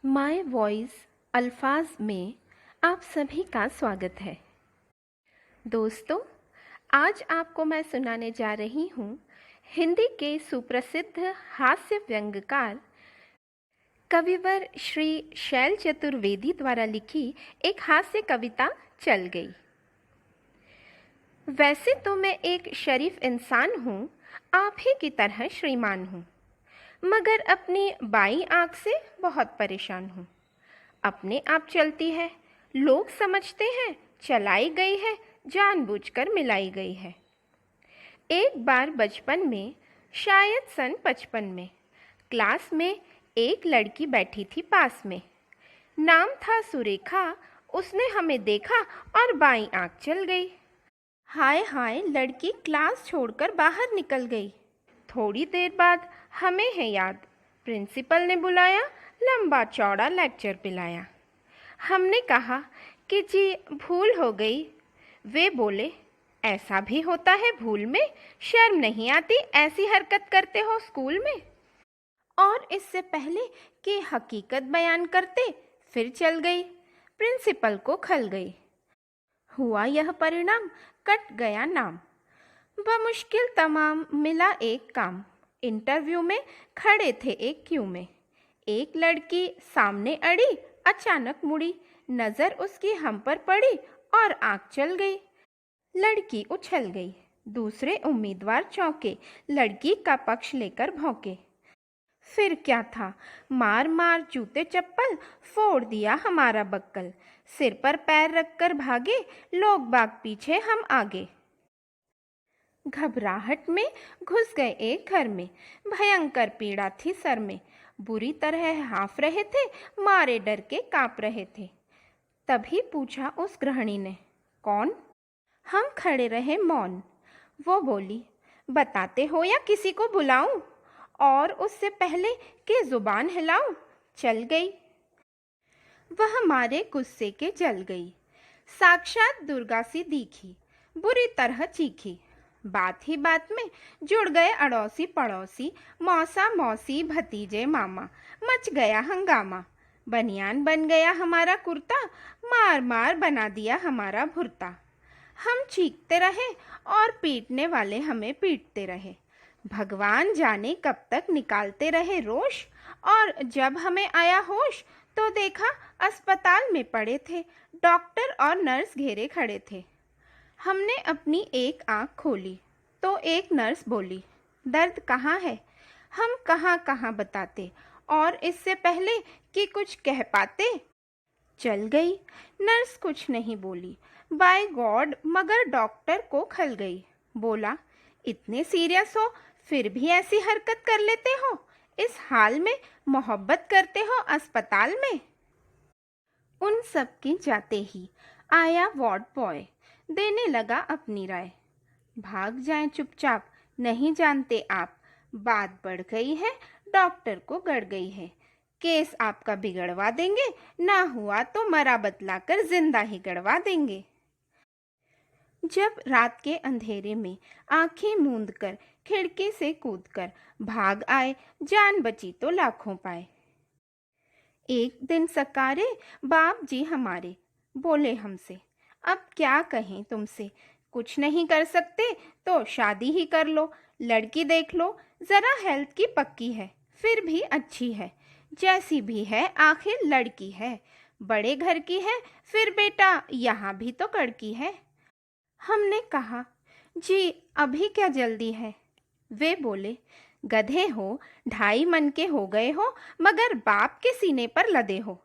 My voice अल्फाज में आप सभी का स्वागत है। दोस्तों, आज आपको मैं सुनाने जा रही हूँ हिंदी के सुप्रसिद्ध हास्य व्यंग्यकार कविवर श्री शैल चतुर्वेदी द्वारा लिखी एक हास्य कविता चल गई। वैसे तो मैं एक शरीफ इंसान हूँ, आप ही की तरह श्रीमान हूँ, मगर अपनी बाईं आँख से बहुत परेशान हूँ। अपने आप चलती है, लोग समझते हैं चलाई गई है, जानबूझकर मिलाई गई है। एक बार बचपन में, शायद सन 55 में, क्लास में एक लड़की बैठी थी पास में। नाम था सुरेखा। उसने हमें देखा और बाईं आँख चल गई। हाय हाय, लड़की क्लास छोड़कर बाहर निकल गई। थोड़ी देर बाद हमें है याद, प्रिंसिपल ने बुलाया, लंबा चौड़ा लेक्चर पिलाया। हमने कहा कि जी भूल हो गई। वे बोले, ऐसा भी होता है भूल में, शर्म नहीं आती ऐसी हरकत करते हो स्कूल में। और इससे पहले कि हकीकत बयान करते फिर चल गई, प्रिंसिपल को खल गई। हुआ यह परिणाम, कट गया नाम। बमुश्किल तमाम मिला एक काम। इंटरव्यू में खड़े थे एक क्यू में। एक लड़की सामने अड़ी, अचानक मुड़ी, नजर उसकी हम पर पड़ी और आँख चल गई। लड़की उछल गई। दूसरे उम्मीदवार चौंके, लड़की का पक्ष लेकर भौंके। फिर क्या था, मार मार जूते चप्पल, फोड़ दिया हमारा बक्कल। सिर पर पैर रखकर भागे, लोग बाग पीछे हम आगे। घबराहट में घुस गए एक घर में, भयंकर पीड़ा थी सर में। बुरी तरह हाँफ रहे थे, मारे डर के काँप रहे थे। तभी पूछा उस गृहिणी ने, कौन? हम खड़े रहे मौन। वो बोली, बताते हो या किसी को बुलाऊं? और उससे पहले कि जुबान हिलाऊं, चल गई। वह हमारे गुस्से के जल गई। साक्षात दुर्गा सी दिखी, बुरी तरह चीखी। बात ही बात में जुड़ गए अड़ोसी पड़ोसी, मौसा मौसी भतीजे मामा। मच गया हंगामा, बनियान बन गया हमारा कुर्ता, मार मार बना दिया हमारा भुर्ता। हम चीखते रहे और पीटने वाले हमें पीटते रहे। भगवान जाने कब तक निकालते रहे रोष। और जब हमें आया होश तो देखा अस्पताल में पड़े थे, डॉक्टर और नर्स घेरे खड़े थे। हमने अपनी एक आँख खोली तो एक नर्स बोली, दर्द कहाँ है? हम कहाँ कहाँ बताते, और इससे पहले कि कुछ कह पाते चल गई। नर्स कुछ नहीं बोली, बाय गॉड, मगर डॉक्टर को खल गई। बोला, इतने सीरियस हो फिर भी ऐसी हरकत कर लेते हो? इस हाल में मोहब्बत करते हो अस्पताल में? उन सब की जाते ही आया वार्ड बॉय, देने लगा अपनी राय। भाग जाएं चुपचाप, नहीं जानते आप, बात बढ़ गई है, डॉक्टर को गड़ गई है। केस आपका बिगड़वा देंगे, ना हुआ तो मरा बतलाकर जिंदा ही गड़वा देंगे। जब रात के अंधेरे में आंखें मूंद कर, खिड़की से कूदकर भाग आए, जान बची तो लाखों पाए। एक दिन सकारे बाप जी हमारे बोले हमसे, अब क्या कहें तुमसे, कुछ नहीं कर सकते तो शादी ही कर लो। लड़की देख लो, जरा हेल्थ की पक्की है, फिर भी अच्छी है, जैसी भी है आखिर लड़की है। बड़े घर की है, फिर बेटा यहाँ भी तो कड़की है। हमने कहा, जी अभी क्या जल्दी है? वे बोले, गधे हो, 2.5 मन के हो गए हो, मगर बाप के सीने पर लदे हो।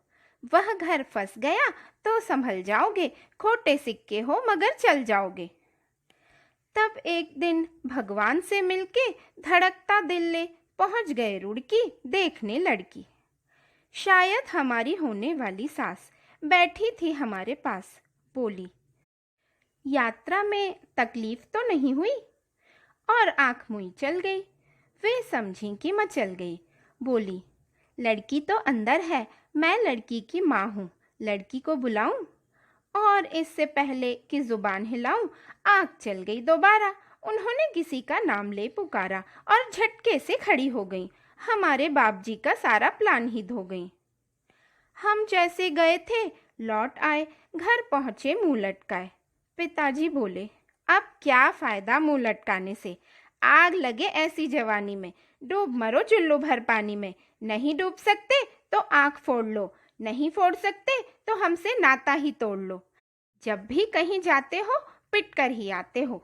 वह घर फंस गया तो संभल जाओगे, खोटे सिक्के हो मगर चल जाओगे। तब एक दिन भगवान से मिलके धड़कता दिल ले पहुंच गए रुड़की देखने लड़की। शायद हमारी होने वाली सास बैठी थी हमारे पास, बोली, यात्रा में तकलीफ तो नहीं हुई? और आंख मुई चल गई। वे समझी कि मचल गई। बोली, लड़की तो अंदर है, मैं लड़की की माँ हूँ, लड़की को बुलाऊं? और इससे पहले कि जुबान हिलाऊं, आंख चल गई दोबारा। उन्होंने किसी का नाम ले पुकारा और झटके से खड़ी हो गई। हमारे बाप जी का सारा प्लान ही धो गई। हम जैसे गए थे लौट आए, घर पहुंचे मुंह लटकाए। पिताजी बोले, अब क्या फायदा मुंह लटकाने से, आग लगे ऐसी जवानी में, डूब मरो चुल्लू भर पानी में। नहीं डूब सकते तो आंख फोड़ लो, नहीं फोड़ सकते तो हमसे नाता ही तोड़ लो। जब भी कहीं जाते हो पिट कर ही आते हो,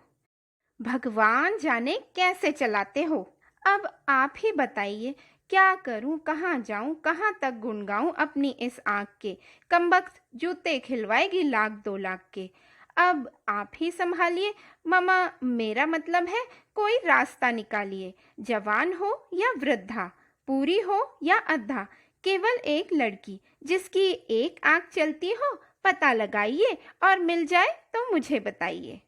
भगवान जाने कैसे चलाते हो। अब आप ही बताइए, क्या करूं, कहाँ जाऊं, कहाँ तक गुण गाऊं अपनी इस आँख के। कमबख्त जूते खिलवाएगी लाख 2 लाख के। अब आप ही संभालिए ममा, मेरा मतलब है कोई रास्ता निकालिए। जवान हो या वृद्धा, पूरी हो या अद्धा, केवल एक लड़की जिसकी एक आँख चलती हो, पता लगाइए और मिल जाए तो मुझे बताइए।